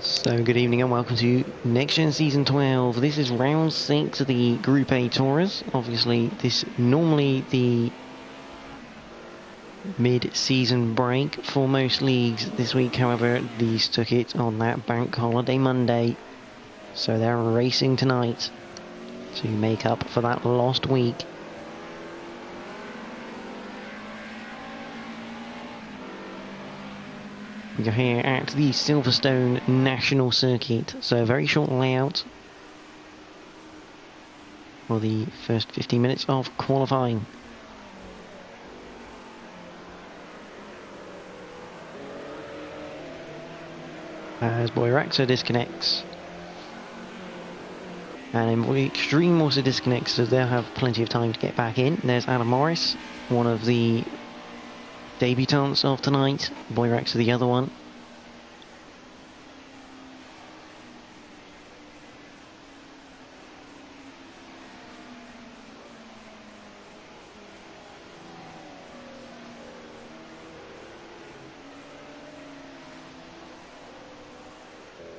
So good evening and welcome to Next Gen Season 12. This is round 6 of the Group A Tours. Obviously, this normally the mid-season break for most leagues. This week, however, these took it on that bank holiday Monday. So they're racing tonight to make up for that lost week. We're here at the Silverstone National Circuit, so a very short layout for the first 15 minutes of qualifying. As Boyraxa disconnects, and Extreme also disconnects, so they'll have plenty of time to get back in. There's Adam Morris, one of the debutants of tonight. Boyraxa the other one.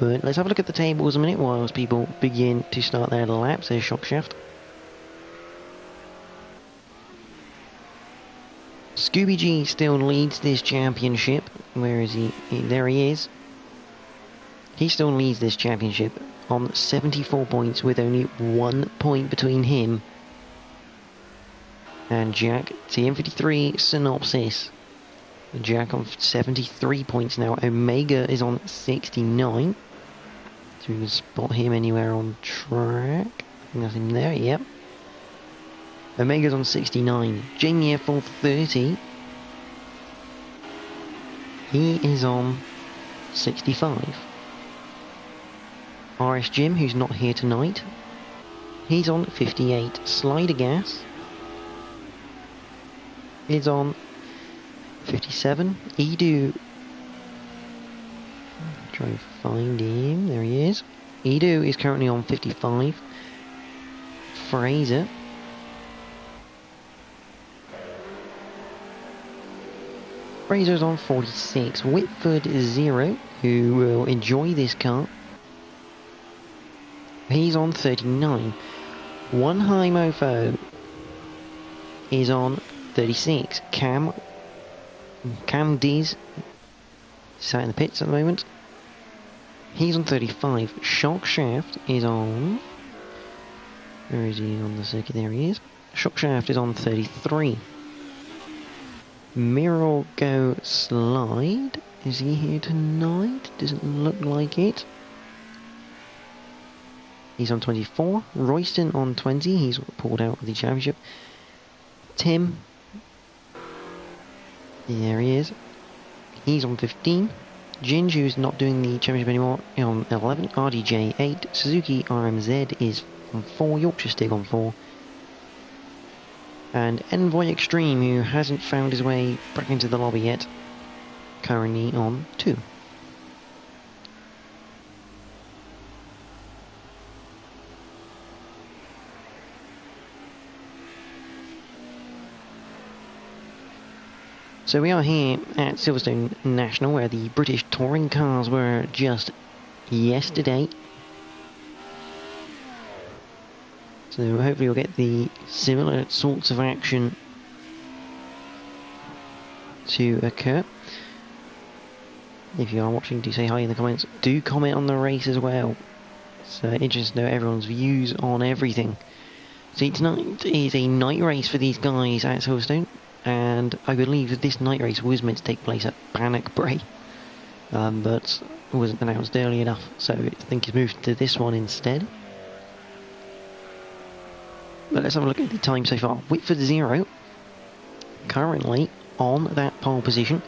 But let's have a look at the tables a minute whilst people begin to start their laps. There's Shockshaft. Scooby G still leads this championship. Where is he? There he is. He still leads this championship on 74 points with only 1 point between him and Jack. TM53 Synopsis. Jack on 73 points now. Omega is on 69. So we can spot him anywhere on track. Nothing there, yep. Omega's on 69. Jamie F on 30. He is on 65. RS Jim, who's not here tonight, he's on 58. Slider Gas is on 57. Edu, try and find him, there he is. Edu is currently on 55. Fraser Fraser's on 46. Whitford 0, who will enjoy this car, he's on 39. One High Mofo is on 36. Cam D's sat in the pits at the moment. He's on 35. Shockshaft is on... Where is he on the circuit? There he is. Shockshaft is on 33. Mirror Go Slide. Is he here tonight? Doesn't look like it. He's on 24. Royston on 20. He's pulled out of the championship. Tim. There he is. He's on 15. Ginge, who's not doing the championship anymore, on 11. RDJ 8. Suzuki RMZ is on 4. Yorkshire Stig on 4. And Envoy Extreme, who hasn't found his way back into the lobby yet, currently on 2. So we are here at Silverstone National, where the British touring cars were just yesterday. So hopefully we'll get the similar sorts of action to occur. If you are watching, do say hi in the comments. Do comment on the race as well. It's interesting to know everyone's views on everything. See, tonight is a night race for these guys at Silverstone. And I believe that this night race was meant to take place at Bannockbury, but wasn't announced early enough, so I think it's moved to this one instead. But let's have a look at the time so far. Whitford 0, currently on that pole position,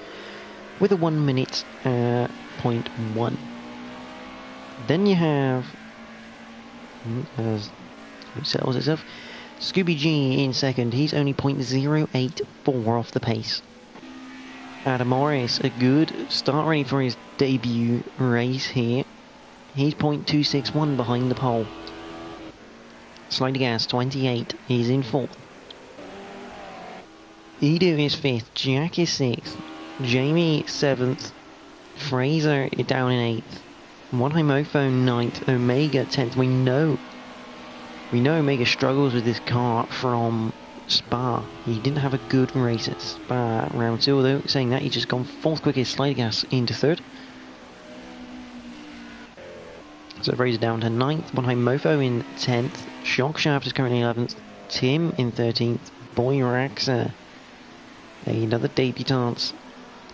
with a 1 minute .1. Then you have, as it settles itself, Scooby G in second. He's only .084 off the pace. Adam Morris, a good start ready for his debut race here. He's .261 behind the pole. Slider Gas 28. He's in 4th. Edu is 5th. Jack is 6th. Jamie 7th. Fraser down in 8th. One Mofo 9th, Omega 10th. We know Omega struggles with this car from Spa. He didn't have a good race at Spa round 2, although saying that, he's just gone 4th quickest, sliding gas into 3rd. So it raises down to 9th. One Mofo in 10th. Shockshaft is currently 11th. Tim in 13th. Boy Raxa, another debutant,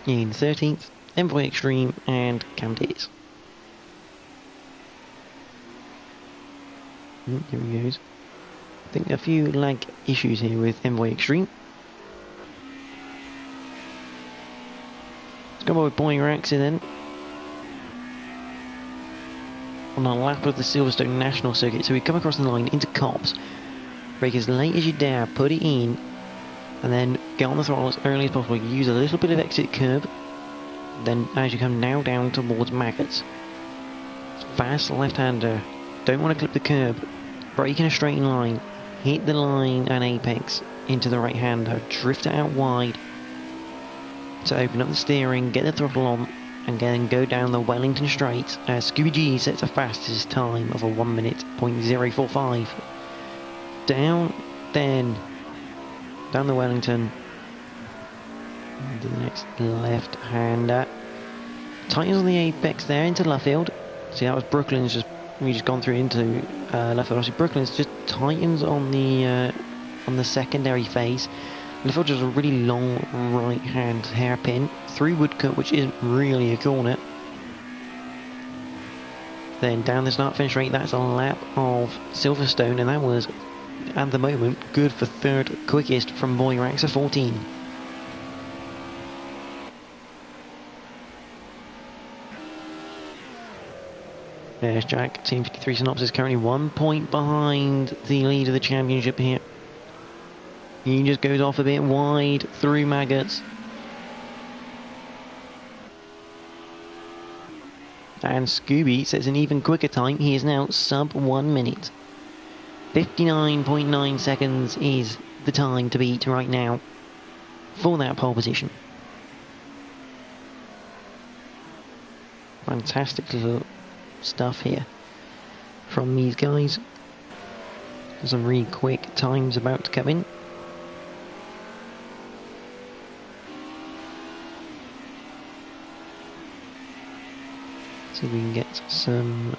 in 13th. Envoy Extreme and Cam Davis. Here he goes. I think a few lag issues here with Envoy Extreme. Let's go with Boy Raxa then. On a lap of the Silverstone National Circuit. So we come across the line into Cops. Brake as late as you dare, put it in, and then get on the throttle as early as possible. Use a little bit of exit curb. Then as you come now down towards Maggots. Fast left-hander. Don't want to clip the curb. Brake in a straight line. Hit the line and apex into the right-hander. Drift it out wide to open up the steering, get the throttle on, and then go down the Wellington Straight. Scooby G sets a fastest time of a 1 minute .045. Down, then down the Wellington into the next left-hander. Tightens on the apex there into Luffield. See, that was Brooklyn's we just gone through into Luffield. Obviously, Brooklyn's just tightens on the secondary phase. Luffield just a really long right-hand hairpin through Woodcut, which isn't really a corner. Then down the start-finish rate, that's a lap of Silverstone, and that was, at the moment, good for 3rd quickest from Boy Raxa 14. There's Jack, Team 53 Synopsis, currently 1 point behind the lead of the championship here. He just goes off a bit wide through Maggots. And Scooby sets an even quicker time. He is now sub 1 minute. 59.9 seconds is the time to beat right now for that pole position. Fantastic little stuff here from these guys. Some really quick times about to come in. See if we can get some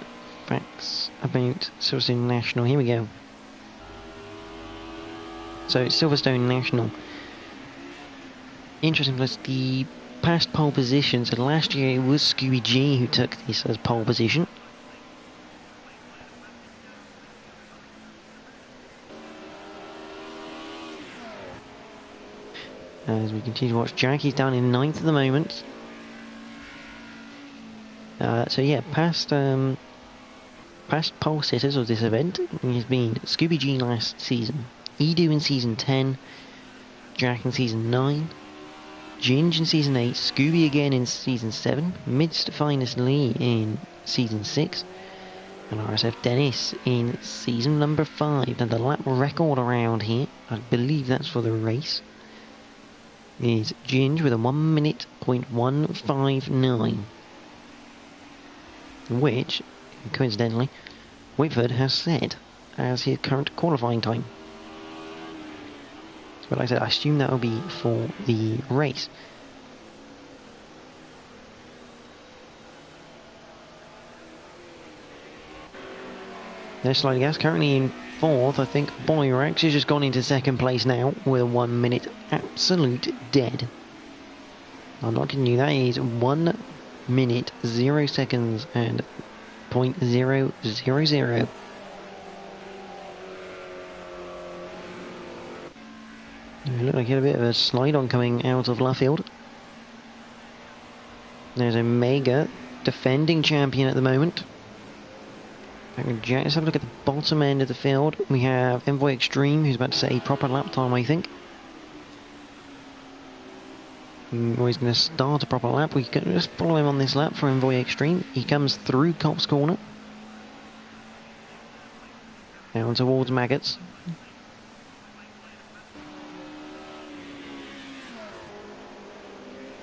facts about Silverstone National. Here we go. So Silverstone National. Interesting place. The past pole position. So last year it was Scooby G who took this as pole position. As we continue to watch, Jackie's down in 9th at the moment. So yeah, past pole sitters of this event has been Scooby G last season, Edu in season 10, Jack in season 9, Ginge in season 8, Scooby again in season 7, Midst Finest Lee in season 6, and RSF Dennis in season number 5. And the lap record around here, I believe that's for the race, is Ginge with a 1 minute .159. Which, coincidentally, Whitford has set as his current qualifying time. So, like I said, I assume that will be for the race. There's Sliding Gas currently in 4th. I think Boy Raxa has just gone into 2nd place now with a 1 minute absolute dead. I'm not kidding you, that is 1 minute 0 seconds and .000. It looked like he had a bit of a slide on coming out of Luffield. There's Omega, defending champion at the moment. Let's have a look at the bottom end of the field. We have Envoy Extreme, who's about to set a proper lap time, I think. Or he's going to start a proper lap. We can just follow him on this lap for Envoy Extreme. He comes through Cop's Corner. Down towards Maggots.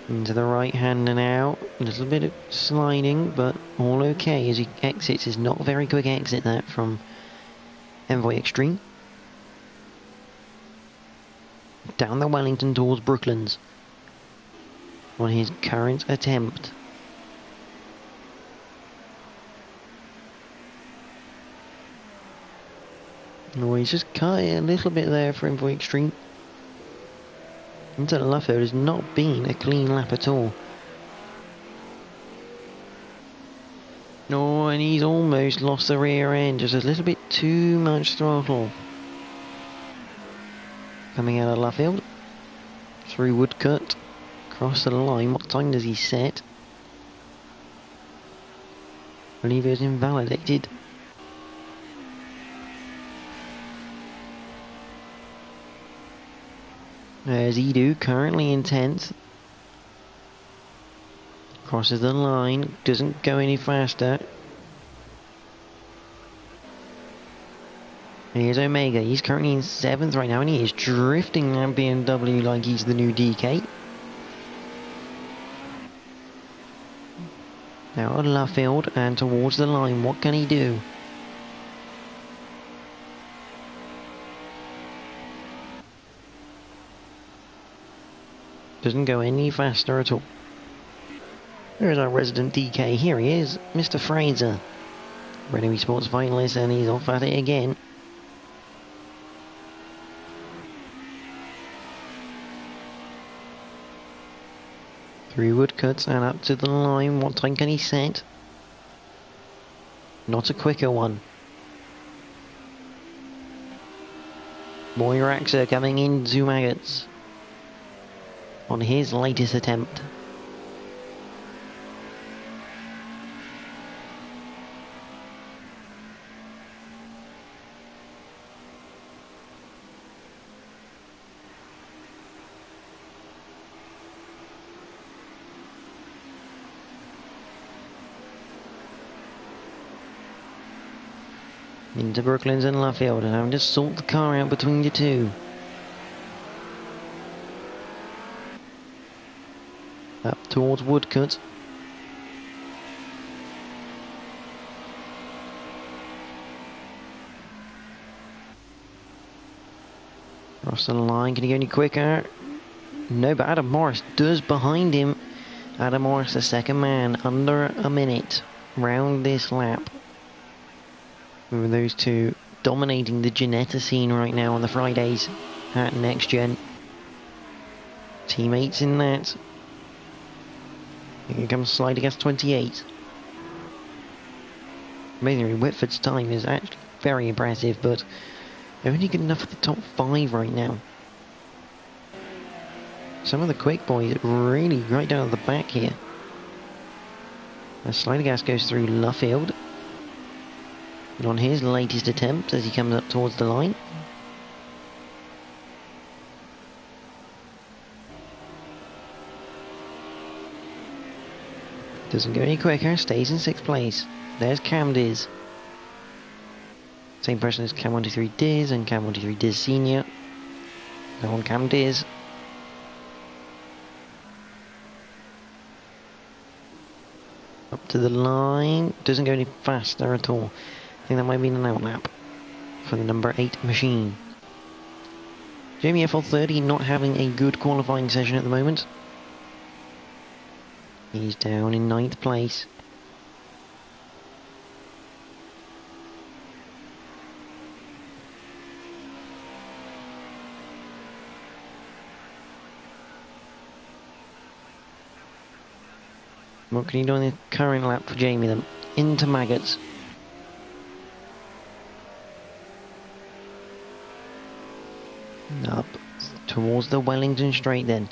Into the right hand now. A little bit of sliding, but all okay as he exits. It's not a very quick exit that from Envoy Extreme. Down the Wellington towards Brooklands on his current attempt. Oh, he's just cut it a little bit there for Envoy Extreme. Into the Luffield has not been a clean lap at all. Oh, and he's almost lost the rear end, just a little bit too much throttle. Coming out of Luffield, through Woodcut, across the line. What time does he set? I believe it was invalidated. There's Edu, currently in 10th. Crosses the line, doesn't go any faster. Here's Omega, he's currently in 7th right now, and he is drifting that BMW like he's the new DK. Now at Luffield and towards the line, what can he do? Doesn't go any faster at all. There's our resident DK, here he is, Mr. Fraser. Renault Sports finalist, and he's off at it again. Through Woodcuts and up to the line. What time can he set? Not a quicker one. Moiraxa coming into Maggots on his latest attempt. Into Brooklands and Luffield, and having to sort the car out between the two. Up towards Woodcut. Across the line, can he go any quicker? No, but Adam Morris does behind him. Adam Morris, the second man, under a minute round this lap. With those two dominating the Ginetta scene right now on the Fridays at NXTGEN. Teammates in that. Here comes Sliding S28. Amazingly, Whitford's time is actually very impressive, but they're only good enough for the top 5 right now. Some of the quick boys really right down at the back here. As Sliding Gas goes through Luffield. And on his latest attempt as he comes up towards the line. Doesn't go any quicker, stays in 6th place. There's Cam Diz. Same person as Cam 123 Diz and Cam 123 Diz Senior. Now on Cam Diz. Up to the line, doesn't go any faster at all. I think that might have been an outlap for the number 8 machine. Jamie FL30 not having a good qualifying session at the moment. He's down in 9th place. What can he do on the current lap for Jamie then? Into Maggots. Up towards the Wellington straight then.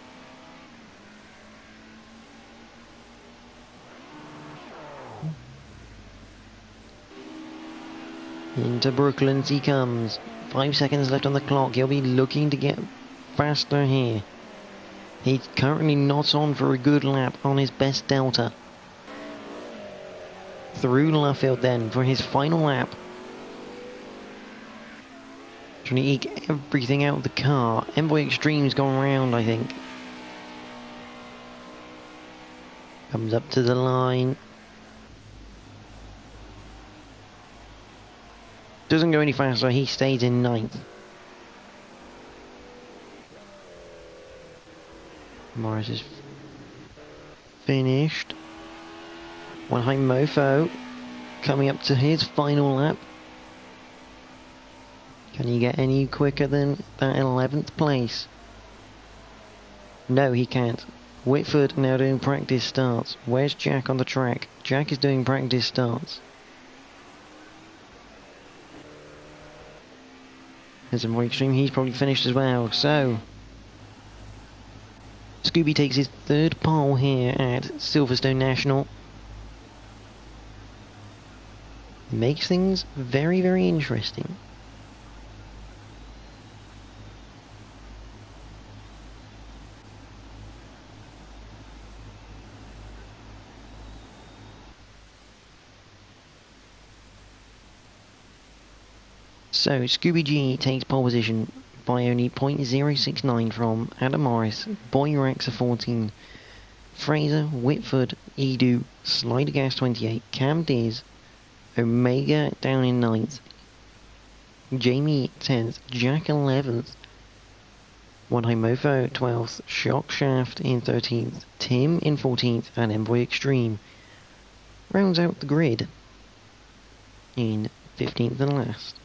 Into Brooklands he comes. 5 seconds left on the clock. He'll be looking to get faster here. He's currently not on for a good lap on his best delta. Through Luffield then for his final lap. Trying to eke everything out of the car. Envoy Extreme's gone round, I think. Comes up to the line. Doesn't go any faster, he stays in 9th. Morris is finished. One high Mofo coming up to his final lap. Can he get any quicker than that 11th place? No, he can't. Whitford now doing practice starts. Where's Jack on the track? Jack is doing practice starts. There's a more extreme, he's probably finished as well. So, Scooby takes his 3rd pole here at Silverstone National. Makes things very, very interesting. So, Scooby G takes pole position by only 0.069 from Adam Morris, Boyrax 14, Fraser, Whitford, Edu, Slider Gas 28, Cam Diz, Omega down in 9th, Jamie 10th, Jack 11th, One High Mofo 12th, Shock Shaft in 13th, Tim in 14th, and Envoy Extreme rounds out the grid in 15th and last.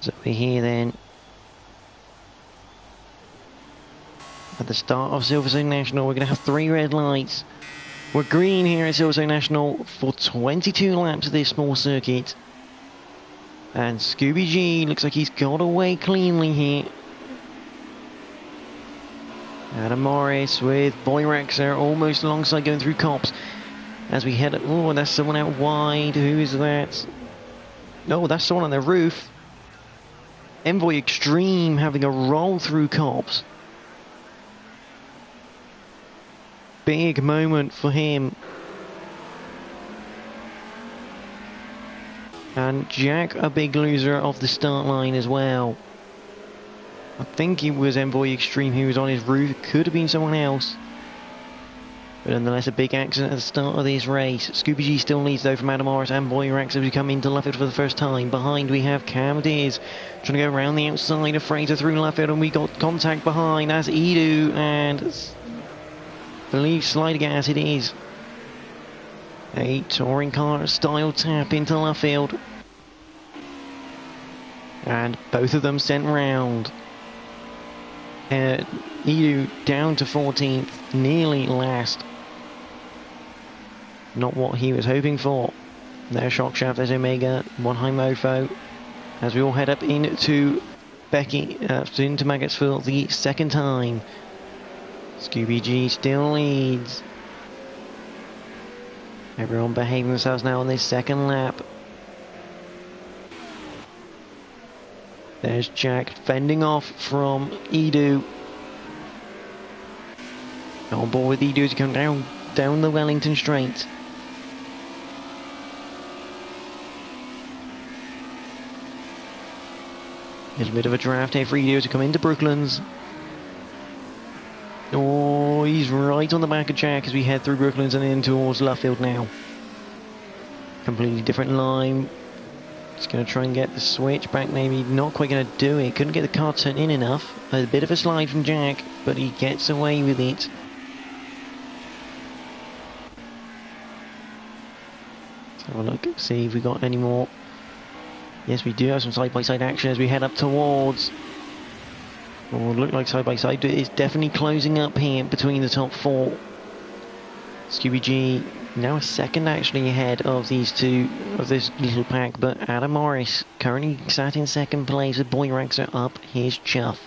So we're here then at the start of Silverstone National. We're going to have 3 red lights. We're green here at Silverstone National for 22 laps of this small circuit. And Scooby G looks like he's got away cleanly here. Adam Morris with Boyrax there almost alongside going through cops. As we head... Oh, that's someone out wide. Who is that? No, that's someone on the roof. Envoy Extreme having a roll through cops. Big moment for him. And Jack, a big loser off the start line as well. I think it was Envoy Extreme who was on his roof. Could have been someone else. But nonetheless, a big accident at the start of this race. Scooby G still leads though from Adam Morris and Boyrax as we come into Luffield for the first time. Behind we have Cam Diz trying to go around the outside of Fraser through Luffield, and we got contact behind. That's Edu and I believe Slider Gas it is. A touring car style tap into Luffield. And both of them sent round. Edu down to 14th, nearly last. Not what he was hoping for. There's Shock Shaft, there's Omega, One High Mofo. As we all head up into into Maggots for the 2nd time. Scooby G still leads. Everyone behaving themselves now on this 2nd lap. There's Jack fending off from Edu. On board with Edu to come down the Wellington Straight. There's a bit of a draft here for Edu to come into Brooklands. Oh, he's right on the back of Jack as we head through Brooklands and in towards Luffield now. Completely different line. Just going to try and get the switch back, maybe not quite going to do it. Couldn't get the car turned in enough. A bit of a slide from Jack, but he gets away with it. Let's have a look, see if we got any more. Yes, we do have some side-by-side action as we head up towards Or look like side by side. It's definitely closing up here between the top four. Scooby G now a second actually ahead of these two, of this little pack, but Adam Morris currently sat in second place with Boy Raxer up his chuff.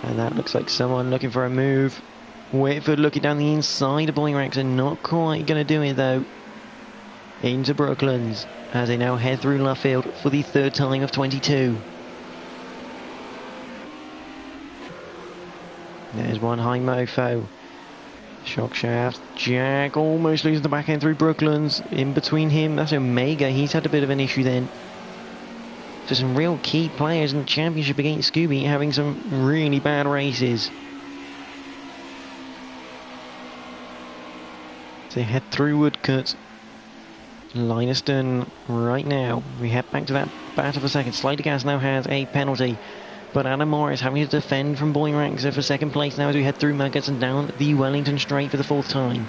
And that looks like someone looking for a move. Whitford looking down the inside of Boy Raxer, not quite going to do it though. Into Brooklands as they now head through Luffield for the third time of 22. There's one high mofo. Shock shaft. Jack almost losing the back end through Brooklands. In between him, that's Omega. He's had a bit of an issue then. So some real key players in the championship against Scooby having some really bad races. So they head through Woodcut. Lineston right now. We head back to that battle for second. Slider Gas now has a penalty. But Adam Morris having to defend from Boy Raxer for second place now as we head through Maggots and down the Wellington Straight for the fourth time.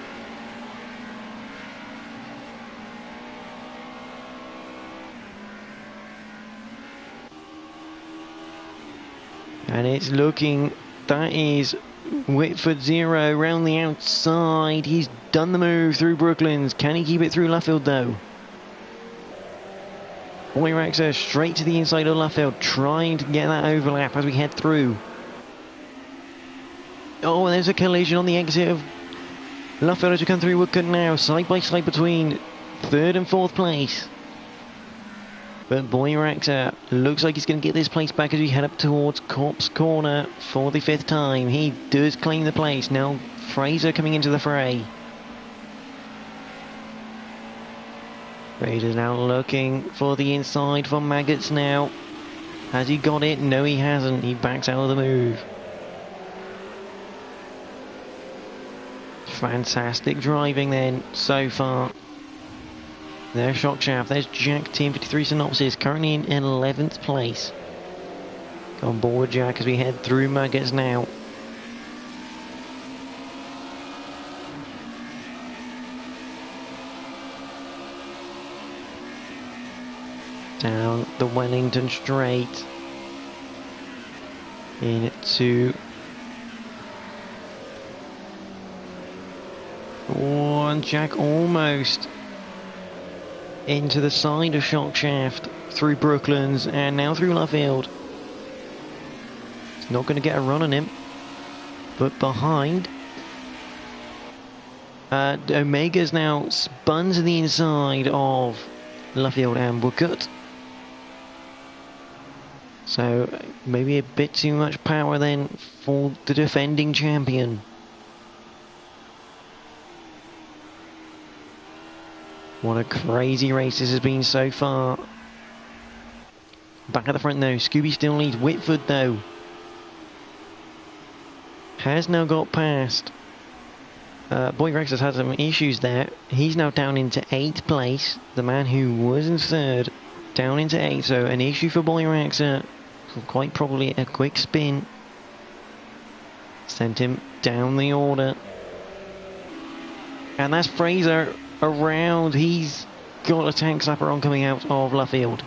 And it's looking, that is Whitford 0 round the outside. He's done the move through Brooklands. Can he keep it through Luffield though? Boy Raxer straight to the inside of Luffield, trying to get that overlap as we head through. Oh, and there's a collision on the exit of Luffield as we come through Woodcut now, side by side between third and fourth place. But Boy Raxer looks like he's going to get this place back as we head up towards Corpse Corner for the fifth time. He does claim the place. Now Fraser coming into the fray. Fraser's now looking for the inside for Maggots now. Has he got it? No, he hasn't. He backs out of the move. Fantastic driving then so far. There's Shock Shaft. There's Jack TM53 Synopsis currently in 11th place. On board Jack as we head through Maggots now. Down the Wellington Straight into and Jack almost into the side of Shock Shaft through Brooklands and now through Luffield. He's not going to get a run on him, but behind Omega's now spun to the inside of Luffield and Woodcut. So maybe a bit too much power then for the defending champion. What a crazy race this has been so far. Back at the front though, Scooby still leads. Whitford though has now got past. Boy Rex has had some issues there. He's now down into 8th place. The man who was in 3rd down into 8th. So an issue for Boy Rex. Quite probably a quick spin sent him down the order. And that's Fraser around. He's got a tank slapper on coming out of Luffield.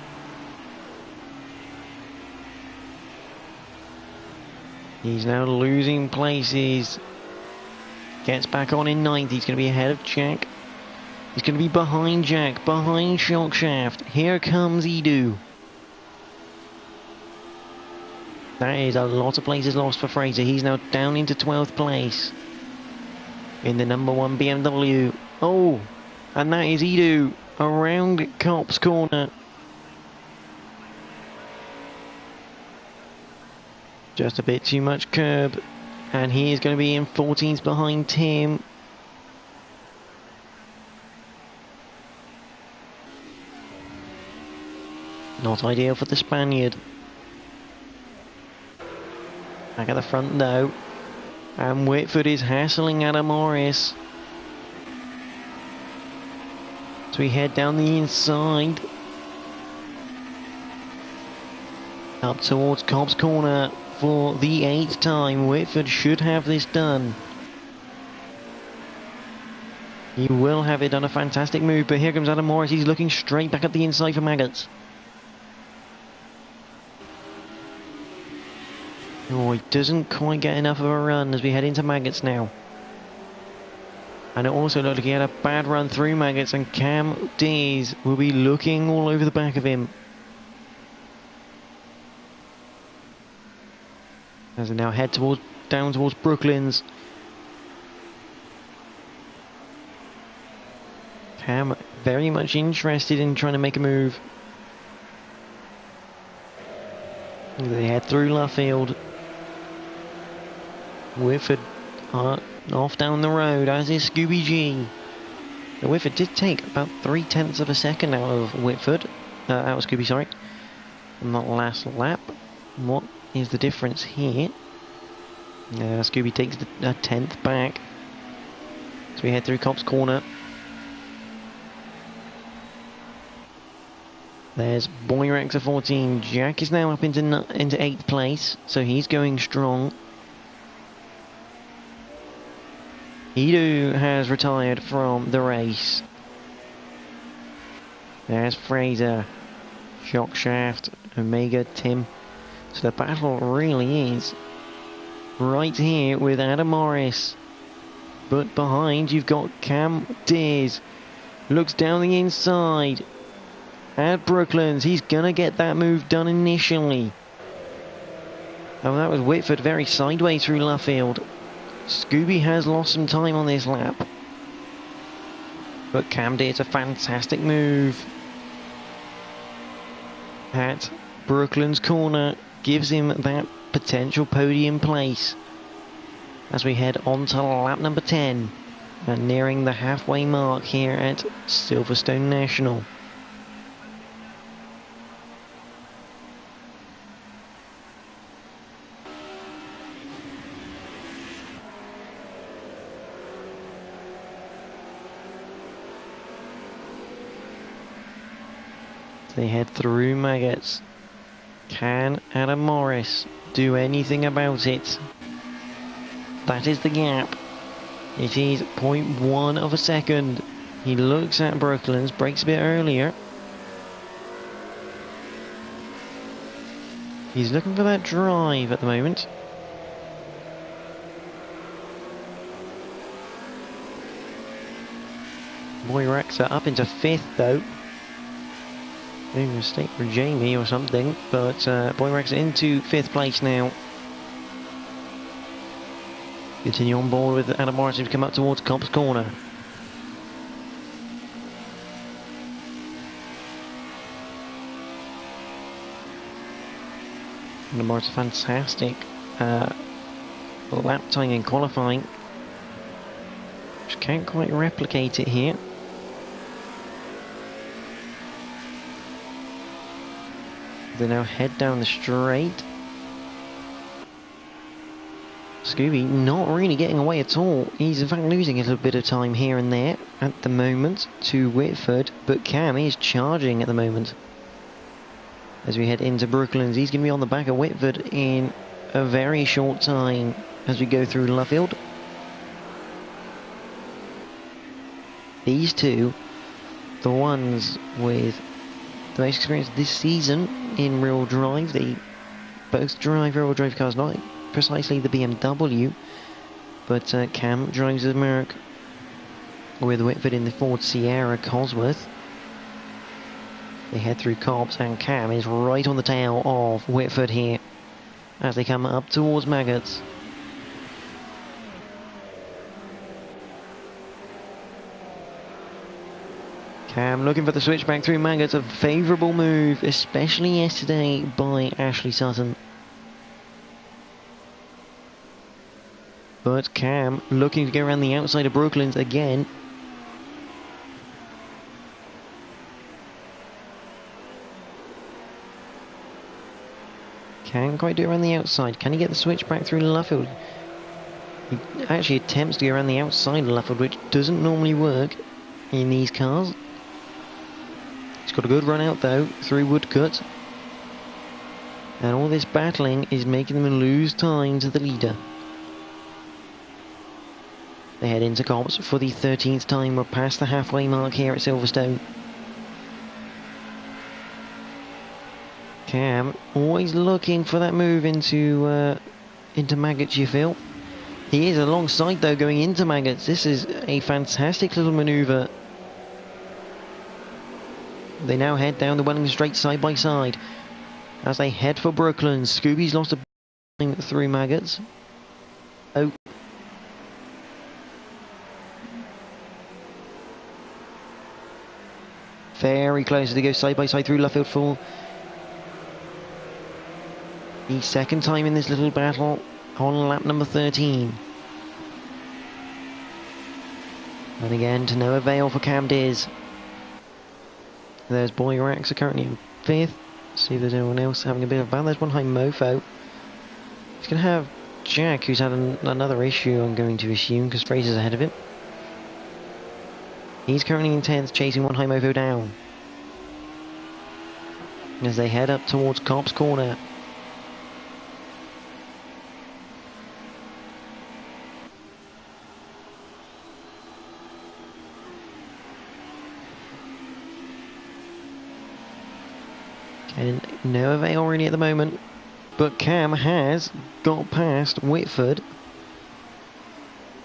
He's now losing places. Gets back on in 9th. He's going to be ahead of Jack. He's going to be behind Jack, behind Shock Shaft. Here comes Edu. That is a lot of places lost for Fraser. He's now down into 12th place in the number 1 BMW. Oh, and that is Edu around Copse Corner. Just a bit too much curb. And he is going to be in 14th behind Tim. Not ideal for the Spaniard. Back at the front though. And Whitford is hassling Adam Morris. So we head down the inside. Up towards Cobb's Corner for the 8th time. Whitford should have this done. He will have it, done a fantastic move, but here comes Adam Morris. He's looking straight back at the inside for Maggots. Oh, he doesn't quite get enough of a run as we head into Maggots now. And it also looked like he had a bad run through Maggots, and Cam Dees will be looking all over the back of him. As they now head down towards Brooklands. Cam very much interested in trying to make a move. They head through Luffield. Whitford off down the road, as is Scooby G. Now, Whitford did take about 3/10 of a second out of Whitford, out of Scooby, sorry, on that last lap. What is the difference here? Scooby takes a 10th back. So we head through Cobb's Corner. There's Boyrex at 14. Jack is now up into 8th place, so he's going strong. Edu has retired from the race. There's Fraser, Shockshaft, Omega, Tim. So the battle really is right here with Adam Morris. But behind you've got Cam Deers. Looks down the inside. At Brooklands, he's gonna get that move done initially. Oh, that was Whitford very sideways through Luffield. Scooby has lost some time on this lap. But Cam Deers, a fantastic move at Brooklands corner, gives him that potential podium place as we head on to lap number 10 and nearing the halfway mark here at Silverstone National. They head through Maggots. Can Adam Morris do anything about it? That is the gap. It is 0.1 of a second. He looks at Brooklands, brakes a bit earlier. He's looking for that drive at the moment. Boyrex up into 5th though. Big mistake for Jamie or something, but Boyrex into 5th place now. Continue on board with Adam Morris to come up towards Cobb's Corner. Adam Morris, a fantastic lap time in qualifying. Just can't quite replicate it here. They now head down the straight. Scooby not really getting away at all. He's in fact losing a little bit of time here and there at the moment to Whitford, but Cam is charging at the moment. As we head into Brooklands, he's going to be on the back of Whitford in a very short time as we go through Luffield. These two, the ones with the most experience this season in real drive. They both drive real drive cars, not precisely the BMW, but Cam drives the Merc with Whitford in the Ford Sierra Cosworth. They head through Cobbs, and Cam is right on the tail of Whitford here as they come up towards Maggots. Cam looking for the switchback through Maggots, a favourable move, especially yesterday by Ashley Sutton. But Cam looking to go around the outside of Brooklands again. Can't quite do it around the outside. Can he get the switchback through Luffield? He actually attempts to go around the outside of Luffield, which doesn't normally work in these cars. He's got a good run out though, through Woodcut. And all this battling is making them lose time to the leader. They head into Cobbs for the 13th time. We're past the halfway mark here at Silverstone. Cam always looking for that move into into Maggots, you feel. He is alongside, though, going into Maggots. This is a fantastic little manoeuvre. They now head down the Wellington Straight side by side as they head for Brooklyn. Scooby's lost a through Maggots. Oh. Very close as they go side by side through Luffield for the second time in this little battle on lap number 13. And again, to no avail for Cam Diz. There's Boy Rax currently in 5th. See if there's anyone else having a bit of a battle. There's one high Mofo. He's going to have Jack, who's had another issue, I'm going to assume, because Fraser's ahead of him. He's currently in 10th, chasing one high Mofo down as they head up towards Copse Corner. And no avail really at the moment, but Cam has got past Whitford.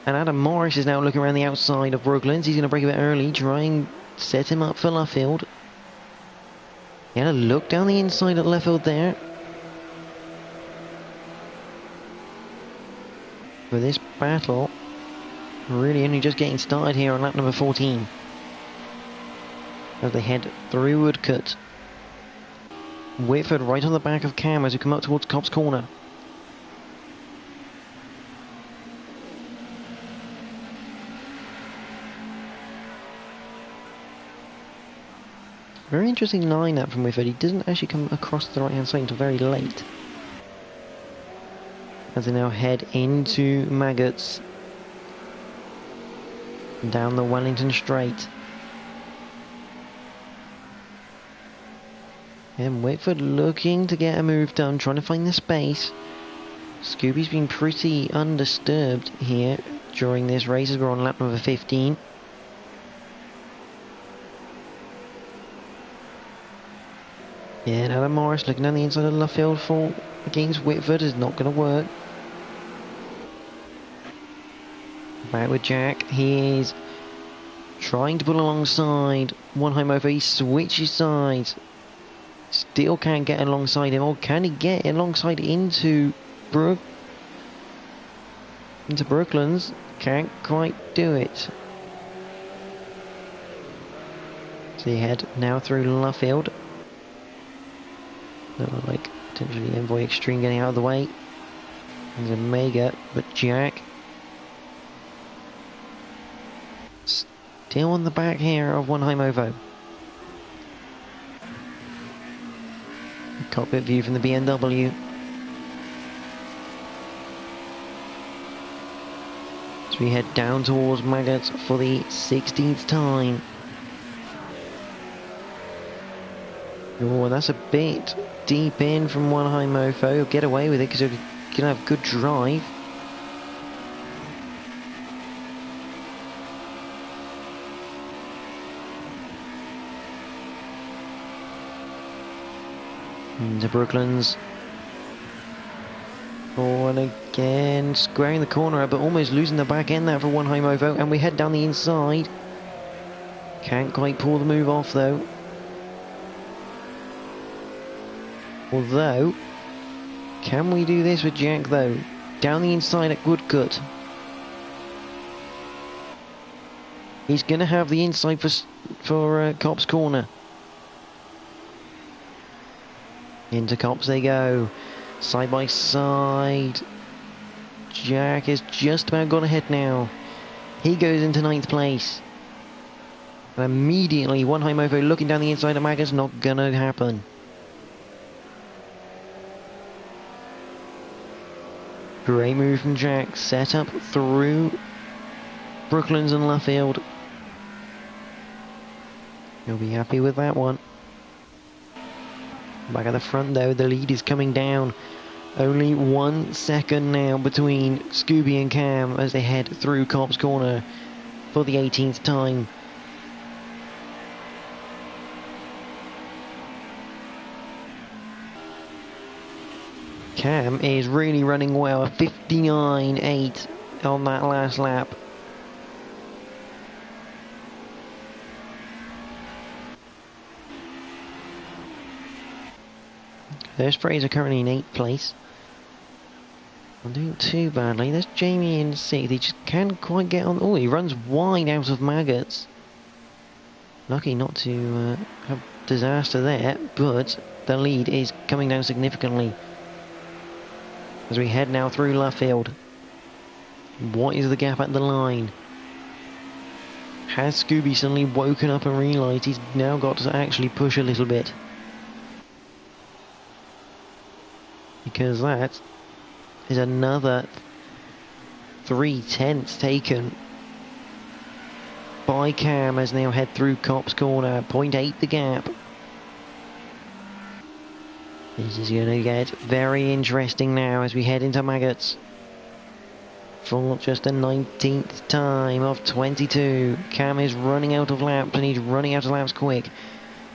And Adam Morris is now looking around the outside of Brooklands. He's going to break a bit early, try and set him up for Luffield. He had a look down the inside at Luffield there. For this battle, really only just getting started here on lap number 14. As they head through Woodcut. Whitford right on the back of Cam as we come up towards Copse Corner. Very interesting line-up from Whitford. He doesn't actually come across the right-hand side until very late. As they now head into Maggots. Down the Wellington Straight. And Whitford looking to get a move done, trying to find the space. Scooby's been pretty undisturbed here during this race as we're on lap number 15. Yeah, and Adam Morris looking down the inside of Luffield for against Whitford is not going to work. Back with Jack. He is trying to pull alongside one high Mofo. He switches sides. Still can't get alongside him. Or can he get alongside into Brooklands? Can't quite do it. So you head now through Luffield. Look like potentially Envoy Extreme getting out of the way. There's Omega, but Jack still on the back here of one high Mofo. Cockpit view from the BMW. So we head down towards Maggots for the 16th time. Oh, that's a bit deep in from one high Mofo. He'll get away with it because he's going to have good drive. Into Brooklands. Oh, and again, squaring the corner, but almost losing the back end there for one high Mofo. And we head down the inside. Can't quite pull the move off, though. Although, can we do this with Jack, though? Down the inside at Woodcut. He's going to have the inside for Copse Corner. Into Copse they go. Side by side. Jack is just about gone ahead now. He goes into 9th place. And immediately, one high Mofo looking down the inside of Maggots, not going to happen. Great move from Jack. Set up through Brooklands and Luffield. He'll be happy with that one. Back at the front though, the lead is coming down. Only 1 second now between Scooby and Cam as they head through Copse Corner for the 18th time. Cam is really running well, 59.8 on that last lap. There's Fraser currently in 8th place. Not doing too badly. There's Jamie in 6th. He just can't quite get on. Oh, he runs wide out of Maggots. Lucky not to have disaster there, but the lead is coming down significantly as we head now through Luffield. What is the gap at the line? Has Scooby suddenly woken up and realised he's now got to actually push a little bit? Because that is another 3/10 taken by Cam as they now head through Copse Corner. 0.8 the gap. This is going to get very interesting now as we head into Maggots. For just the 19th time of 22. Cam is running out of laps, and he's running out of laps quick.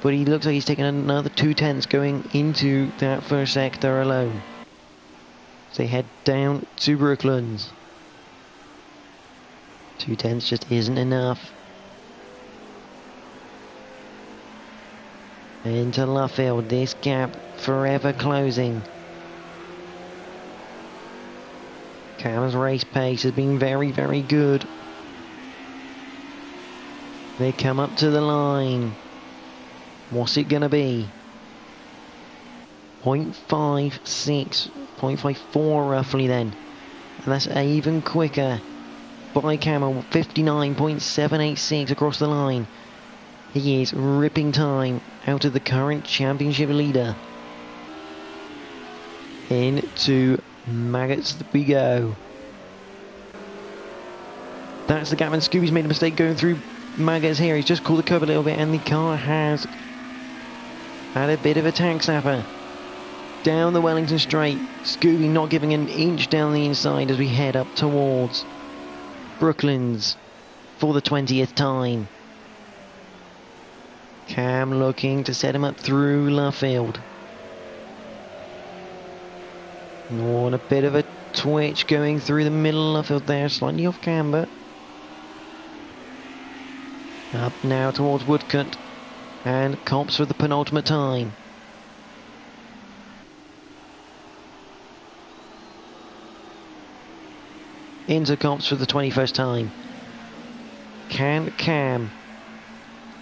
But he looks like he's taken another 2/10 going into that first sector alone. So they head down to Brooklands. 2/10 just isn't enough. Into Luffield, this gap forever closing. Cam's race pace has been very, very good. They come up to the line. What's it gonna be? 0.56, 0.54 roughly then. And that's even quicker by Cam, 59.786 across the line. He is ripping time out of the current championship leader. Into Maggots we go. That's the gap, and Scooby's made a mistake going through Maggots here. He's just caught the curb a little bit, and the car has had a bit of a tank snapper. Down the Wellington Straight. Scooby not giving an inch down the inside as we head up towards Brooklands for the 20th time. Cam looking to set him up through Luffield. Oh, and a bit of a twitch going through the middle of Luffield there, slightly off camber. Up now towards Woodcut, and Copse for the penultimate time. Into Copse for the 21st time. Can Cam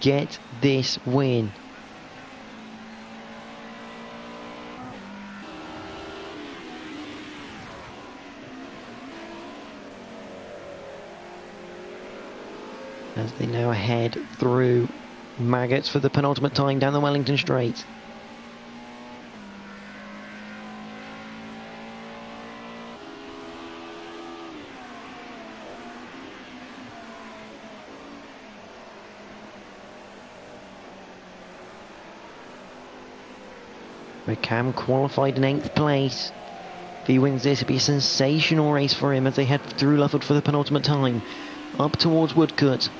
get this win? As they now head through Maggots for the penultimate time down the Wellington Straight. Where Cam qualified in 8th place. If he wins this, it'll be a sensational race for him as they head through Luffield for the penultimate time. Up towards Woodcut.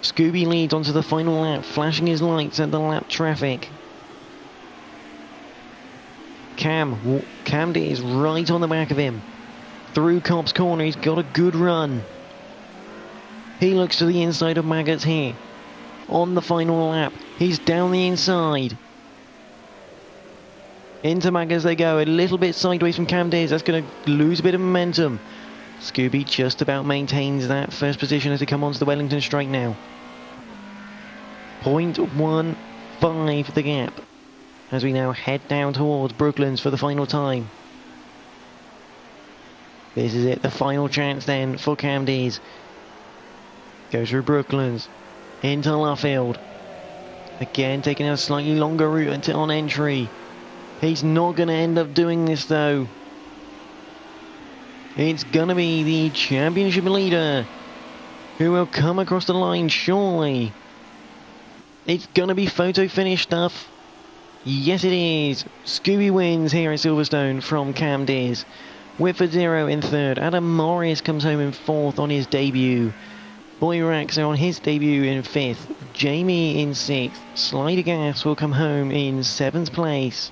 Scooby leads onto the final lap, flashing his lights at the lap traffic. Cam is right on the back of him. Through Copse Corner, he's got a good run. He looks to the inside of Maggots here. On the final lap, he's down the inside. Into Maggots they go, a little bit sideways from Cam Deers. That's going to lose a bit of momentum. Scooby just about maintains that first position as they come onto the Wellington Straight now. 0.15 the gap as we now head down towards Brooklands for the final time. This is it, the final chance then for Cam Deers. Goes through Brooklands into Luffield. Again taking a slightly longer route until on entry. He's not going to end up doing this though. It's going to be the championship leader who will come across the line surely. It's going to be photo finish stuff. Yes it is. Scooby wins here at Silverstone from Cam Deers. Whitford Zero in 3rd. Adam Morris comes home in 4th on his debut. Boyrax on his debut in 5th. Jamie in 6th. Slider Gas will come home in 7th place.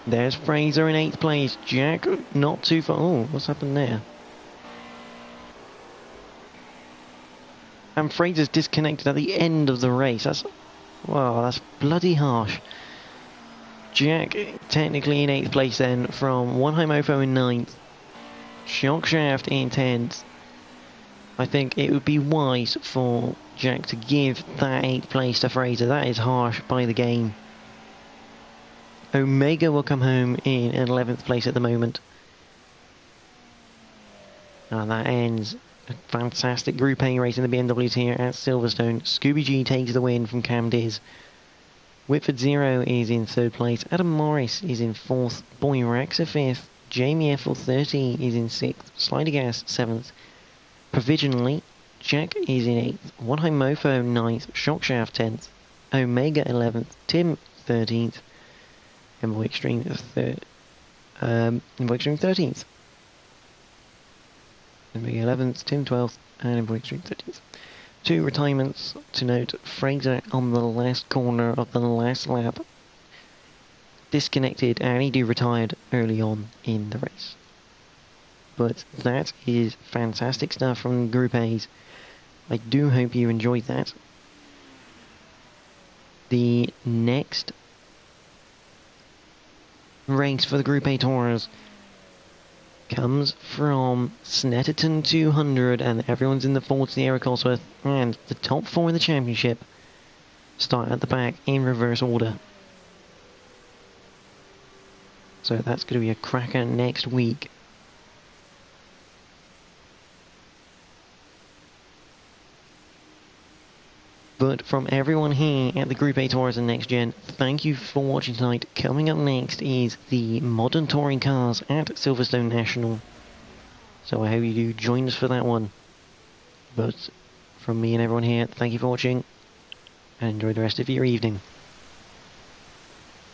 There's Fraser in 8th place. Jack not too far. Oh, what's happened there? And Fraser's disconnected at the end of the race. Wow, that's bloody harsh. Jack technically in 8th place then, from One High Mofo in 9th. Shockshaft in 10th. I think it would be wise for Jack to give that 8th place to Fraser. That is harsh by the game. Omega will come home in 11th place at the moment. And that ends a fantastic Group A race in the BMWs here at Silverstone. Scooby G takes the win from Cam Diz. Whitford Zero is in 3rd place. Adam Morris is in 4th. Boyrax 5th. Jamie FL30 is in 6th. Slider Gas 7th. Provisionally, Jack is in 8th. One High Mofo 9th. Shockshaft 10th. Omega 11th. Tim 13th. Envoy Extreme 13th. Omega 11th. Tim 12th. And Envoy Extreme 13th. 2 retirements to note. Fraser on the last corner of the last lap disconnected, and he retired early on in the race. But that is fantastic stuff from Group A's. I do hope you enjoyed that. The next race for the Group A Tours comes from Snetterton 200, and everyone's in the Ford Sierra Cosworth, and the top 4 in the championship start at the back in reverse order. So that's going to be a cracker next week. But from everyone here at the Group A Tours and NXTGEN, thank you for watching tonight. Coming up next is the Modern Touring Cars at Silverstone National. So I hope you do join us for that one. But from me and everyone here, thank you for watching, and enjoy the rest of your evening.